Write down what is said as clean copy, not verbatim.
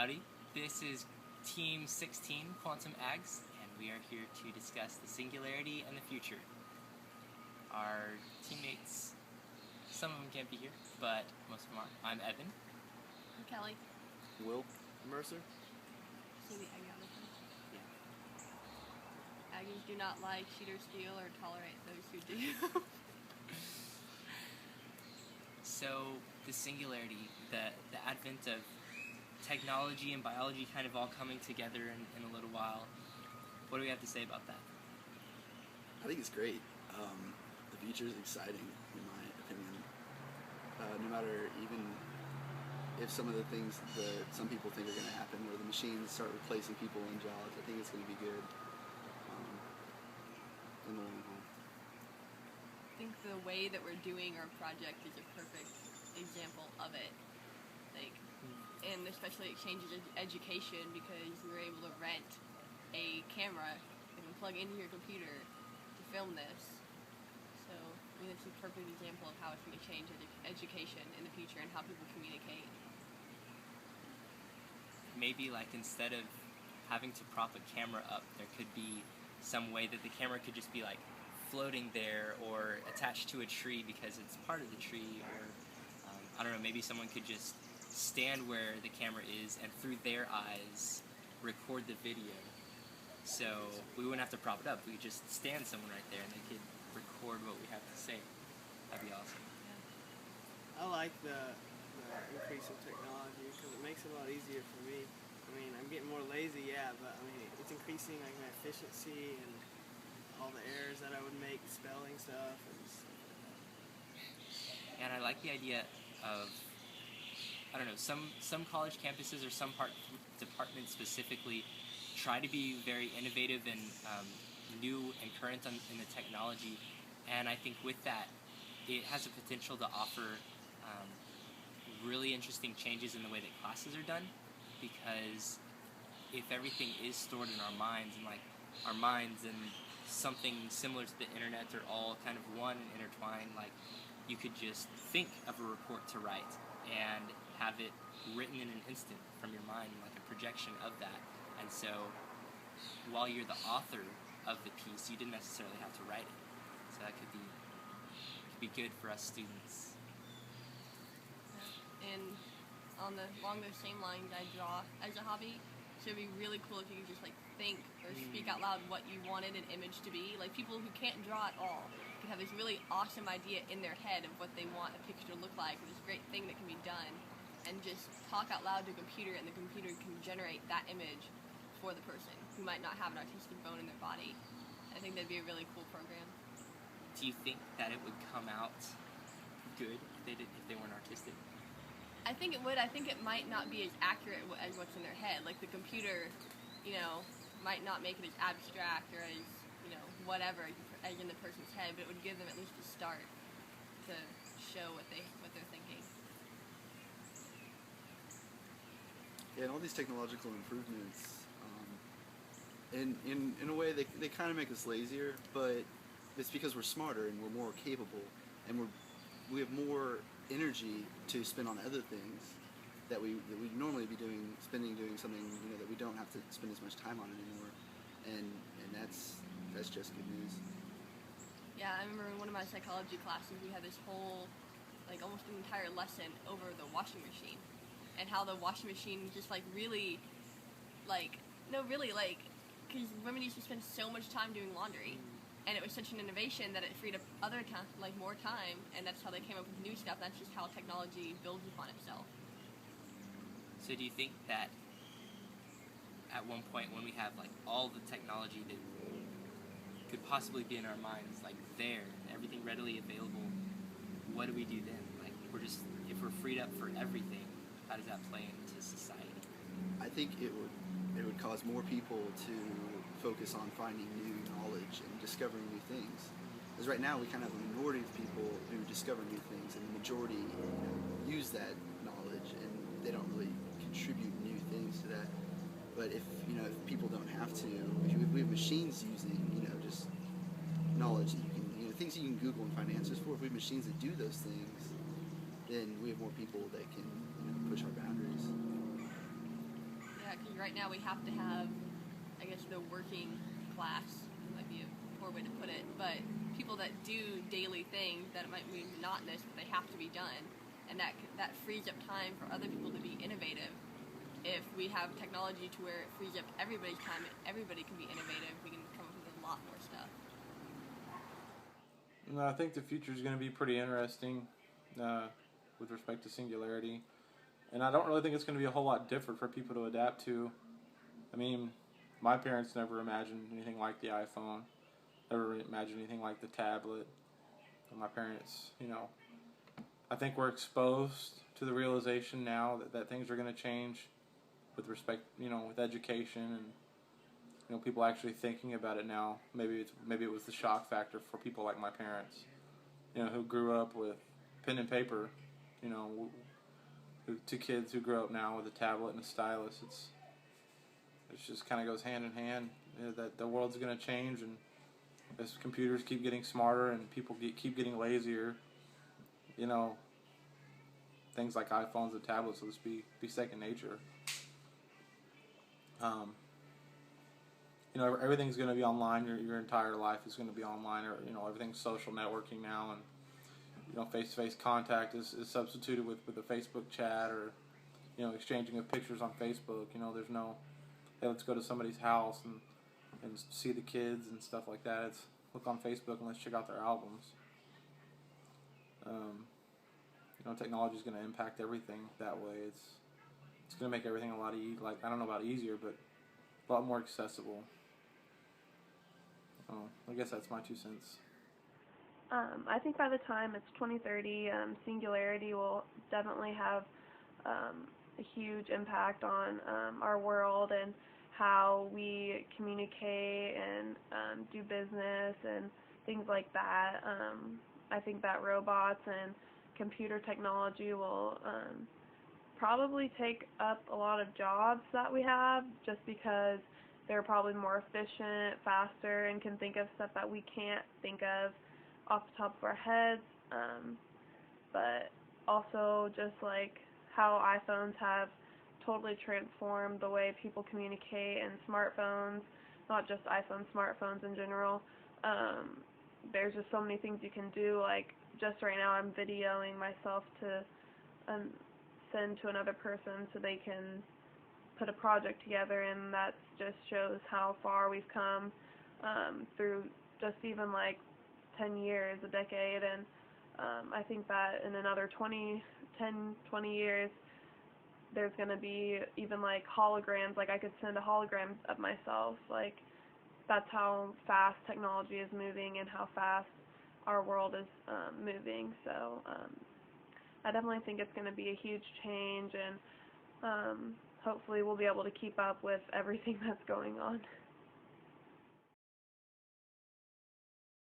Howdy, this is Team 16 Quantum Ags, and we are here to discuss the singularity and the future. Our teammates, some of them can't be here, but most of them are. I'm Evan. I'm Kelly. Will. Mercer. See the Aggie on the phone. Yeah. Aggies do not like, cheat or steal, or tolerate those who do. So the singularity, the advent of technology and biology kind of all coming together in a little while. What do we have to say about that? I think it's great. The future is exciting, in my opinion. No matter even if some of the things that some people think are going to happen, where the machines start replacing people in jobs, I think it's going to be good in the long haul. I think the way that we're doing our project is a perfect example of it. And especially it changes education because we were able to rent a camera and plug into your computer to film this. So I mean, it's a perfect example of how it's going to change education in the future and how people communicate. Maybe like instead of having to prop a camera up, there could be some way that the camera could just be like floating there or attached to a tree because it's part of the tree, or I don't know, maybe someone could just stand where the camera is and through their eyes record the video. So we wouldn't have to prop it up, we could just stand someone right there and they could record what we have to say. That'd be awesome. I like the increase in technology because it makes it a lot easier for me. I mean, I'm getting more lazy, yeah, but I mean, it's increasing like my efficiency and all the errors that I would make spelling stuff and stuff like that. And I like the idea of, I don't know, some college campuses or some departments specifically try to be very innovative and new and current in the technology, and I think with that it has the potential to offer really interesting changes in the way that classes are done, because if everything is stored in our minds, and like our minds and something similar to the internet are all kind of one and intertwined, like you could just think of a report to write and have it written in an instant from your mind, like a projection of that. And so while you're the author of the piece, you didn't necessarily have to write it. So that could be good for us students. And along those same lines, I draw as a hobby. So it'd be really cool if you could just like think or speak out loud what you wanted an image to be. Like people who can't draw at all could have this really awesome idea in their head of what they want a picture to look like, or this great thing that can be done, and just talk out loud to a computer, and the computer can generate that image for the person who might not have an artistic bone in their body. I think that'd be a really cool program. Do you think that it would come out good if they weren't artistic? I think it would. I think it might not be as accurate as what's in their head. Like the computer, might not make it as abstract or as, whatever as in the person's head, but it would give them at least a start to show what they're thinking. Yeah, and all these technological improvements, in a way, they kind of make us lazier, but it's because we're smarter and we're more capable, and we have more energy to spend on other things that we normally be doing something that we don't have to spend as much time on anymore, and that's just good news. Yeah, I remember in one of my psychology classes we had this whole almost an entire lesson over the washing machine and how the washing machine just because women used to spend so much time doing laundry. And it was such an innovation that it freed up other time, more time, and that's how they came up with new stuff. That's just how technology builds upon itself. So do you think that at one point when we have all the technology that could possibly be in our minds there, everything readily available, what do we do then? If we're freed up for everything, how does that play into society? I think it would cause more people to focus on finding new knowledge and discovering new things. Because right now we kind of have a minority of people who discover new things, and the majority use that knowledge, and they don't really contribute new things to that. But if people don't have to, if we have machines using just knowledge that you can things that you can Google and find answers for, if we have machines that do those things, then we have more people that can push our boundaries. because right now we have to have, I guess, the working class, might be a poor way to put it, but people that do daily things that might be monotonous, but they have to be done, and that frees up time for other people to be innovative. If we have technology to where it frees up everybody's time and everybody can be innovative, we can come up with a lot more stuff. No, I think the future is going to be pretty interesting with respect to singularity. And I don't really think it's going to be a whole lot different for people to adapt to. I mean, my parents never imagined anything like the iPhone, never imagined anything like the tablet. And my parents, I think we're exposed to the realization now that things are going to change with respect, with education and, people actually thinking about it now. Maybe it was the shock factor for people like my parents, who grew up with pen and paper, to kids who grow up now with a tablet and a stylus. It just kind of goes hand in hand. That the world's going to change, and as computers keep getting smarter and people keep getting lazier, things like iPhones and tablets will just be second nature. Everything's going to be online. Your entire life is going to be online, or everything's social networking now, and face-to-face contact is substituted with a Facebook chat, or exchanging of pictures on Facebook. There's no, hey, let's go to somebody's house and see the kids and stuff like that. It's look on Facebook and let's check out their albums. Technology is going to impact everything that way. It's going to make everything a lot I don't know about easier, but a lot more accessible. I guess that's my 2 cents. I think by the time it's 2030, singularity will definitely have a huge impact on our world and how we communicate and do business and things like that. I think that robots and computer technology will probably take up a lot of jobs that we have, just because they're probably more efficient, faster, and can think of stuff that we can't think of off the top of our heads. But also just like how iPhones have totally transformed the way people communicate, and smartphones, not just iPhones, smartphones in general. There's just so many things you can do. Like just right now I'm videoing myself to send to another person so they can put a project together, and that just shows how far we've come through just even like 10 years, a decade. And I think that in another 20 years there's going to be even like holograms. Like I could send a hologram of myself. Like that's how fast technology is moving and how fast our world is moving. So I definitely think it's going to be a huge change, and hopefully we'll be able to keep up with everything that's going on.